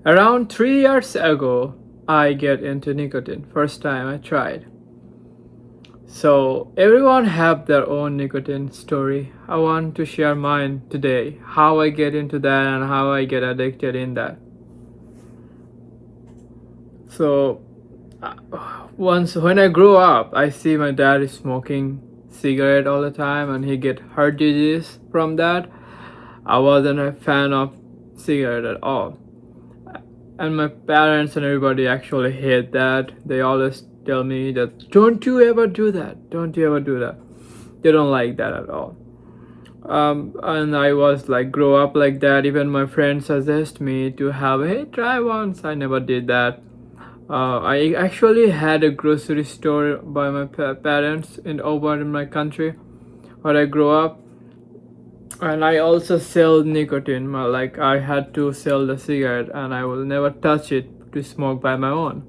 Around 3 years ago, I get into nicotine. First time I tried. So everyone have their own nicotine story. I want to share mine today. How I get into that and how I get addicted in that. So uh, once when I grew up, I see my dad is smoking cigarette all the time and he get heart disease from that. I wasn't a fan of cigarette at all. And my parents and everybody actually hate that. They always tell me that don't you ever do that. Don't you ever do that. They don't like that at all. And I was like grow up like that. Even my friends suggest me to have hey try once. I never did that. I actually had a grocery store by my parents in over in my country where I grew up, and I also sell nicotine. Like I had to sell the cigarette, and I will never touch it to smoke by my own.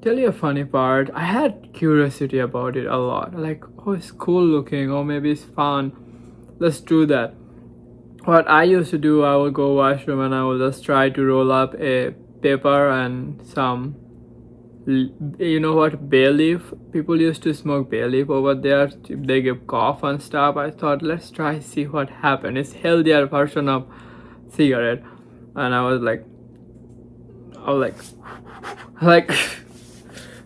Tell you a funny part. I had curiosity about it a lot. Like, oh, it's cool looking, or maybe it's fun. Let's do that. What I used to do, I would go washroom and I would just try to roll up a paper and some, you know what, bay leaf. People used to smoke bay leaf over there. They give cough and stuff. I thought, let's try see what happened. It's healthier version of cigarette, and I was like,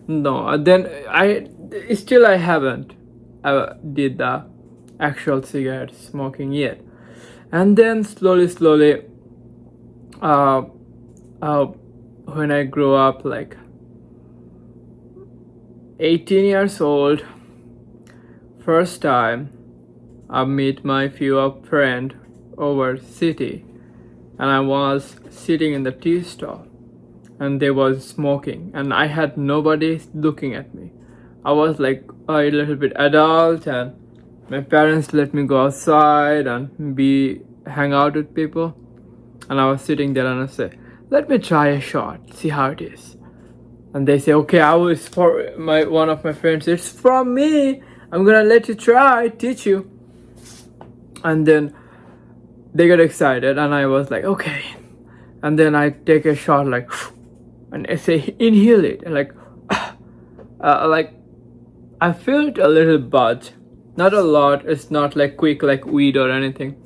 no. Then I haven't did the actual cigarette smoking yet. And then slowly, uh, uh, when I grew up, like 18 years old, first time I meet my few friend over city, and I was sitting in the tea stall, and they was smoking, and I had nobody looking at me. I was like a little bit adult, and my parents let me go outside and be hang out with people, and I was sitting there and I say, let me try a shot, see how it is. And they say, okay, I was for my one of my friends, it's from me, I'm gonna let you try, teach you. And then they get excited and I was like, okay. And then I take a shot like and I say inhale it and like I felt a little buzz, not a lot. It's not like quick like weed or anything.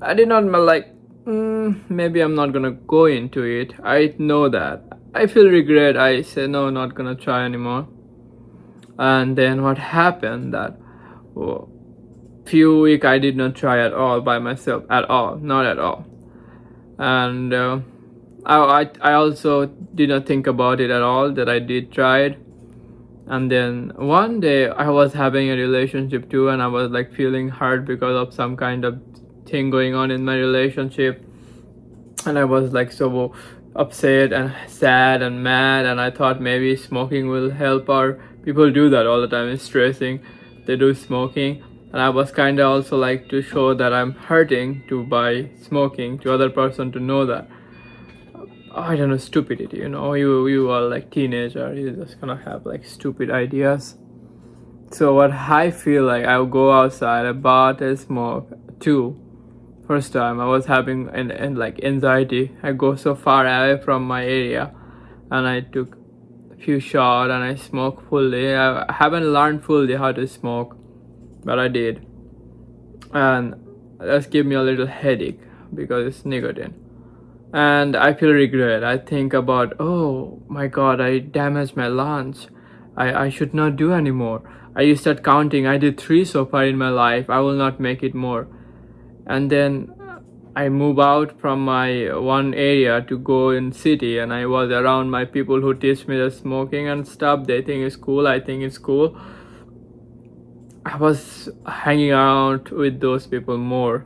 I did not like maybe I'm not gonna go into it. I know that I feel regret. I say no, not gonna try anymore. And then what happened that few week I did not try at all by myself at all, not at all. And I also did not think about it at all that I did try it. And then one day I was having a relationship too, and I was like feeling hurt because of some kind of thing going on in my relationship, and I was like so upset and sad and mad, and I thought maybe smoking will help. Or people do that all the time, it's stressing, they do smoking. And I was kind of also like to show that I'm hurting to by smoking to other person to know that I don't know, stupidity, you are like teenager, you just gonna have like stupid ideas. So what I feel like, I will go outside, I bought a smoke too. First time I was having and like anxiety. I go so far away from my area, and I took a few shots and I smoked fully. I haven't learned fully how to smoke, but I did, and that's give me a little headache because it's nicotine. And I feel regret. I think about, oh my god, I damaged my lunch. I should not do anymore. I start counting. I did 3 so far in my life. I will not make it more. And then I move out from my one area to go in city, and I was around my people who teach me the smoking and stuff. They think it's cool. I think it's cool. I was hanging out with those people more.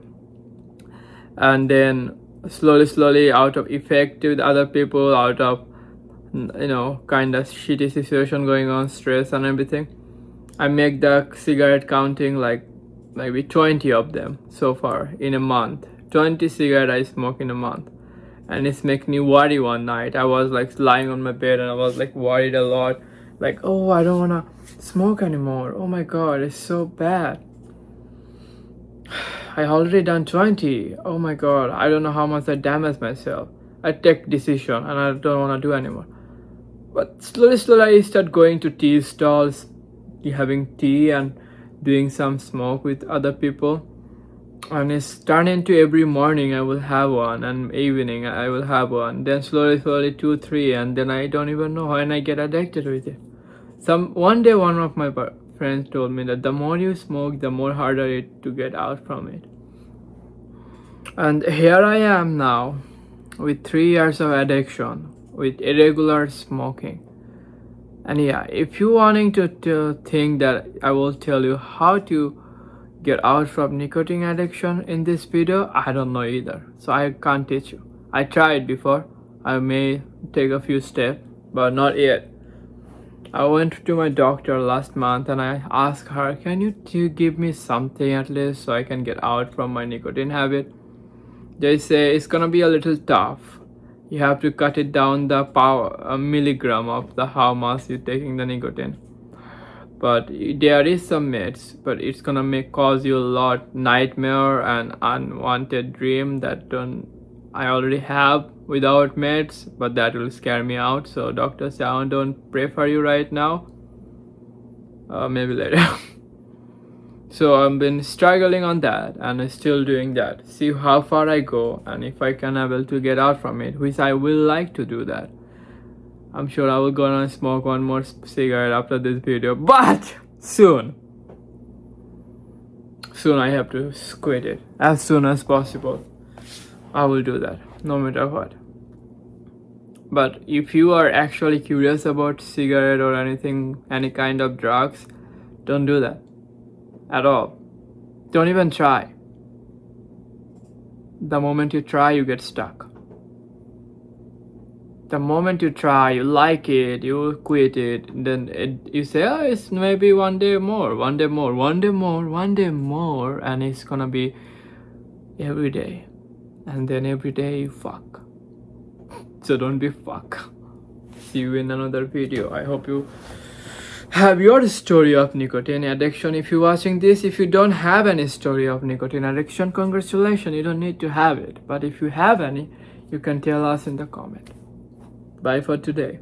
And then slowly out of effect with other people, out of kind of shitty situation going on, stress and everything, I make the cigarette counting like maybe 20 of them so far in a month. 20 cigarette I smoke in a month, and it's making me worry. One night I was like lying on my bed and I was like worried a lot, like, oh, I don't wanna smoke anymore, oh my god, it's so bad. I already done 20. Oh my god, I don't know how much I damaged myself. I take decision and I don't want to do anymore. But slowly I start going to tea stalls, having tea and doing some smoke with other people. And it's turned into every morning I will have one, and evening I will have one. Then slowly 2, 3, and then I don't even know when I get addicted with it. One day one of my friends told me that the more you smoke, the more harder it to get out from it. And here I am now, with 3 years of addiction, with irregular smoking. And yeah, if you wanting to think that I will tell you how to get out from nicotine addiction in this video, I don't know either. So I can't teach you. I tried before. I may take a few steps, but not yet. I went to my doctor last month and I asked her, can you give me something at least so I can get out from my nicotine habit? They say it's gonna be a little tough. You have to cut it down the a milligram of how much you're taking the nicotine. But there is some meds, but it's gonna cause you a lot nightmare and unwanted dream that I already have without meds, but that will scare me out. So doctor say I don't pray for you right now. Maybe later. So I've been struggling on that and I'm still doing that. See how far I go and if I can able to get out from it, which I will like to do that. I'm sure I will go and smoke one more cigarette after this video, but soon I have to quit it as soon as possible. I will do that no matter what. But if you are actually curious about cigarette or anything, any kind of drugs, don't do that at all. Don't even try. The moment you try, you get stuck. The moment you try, you like it, you quit it, then you say, oh, it's maybe one day more, and it's gonna be every day. And then every day you fuck. So don't be fuck. See you in another video. I hope you have your story of nicotine addiction. If you're watching this, if you don't have any story of nicotine addiction, congratulations, you don't need to have it. But if you have any, you can tell us in the comment. Bye for today.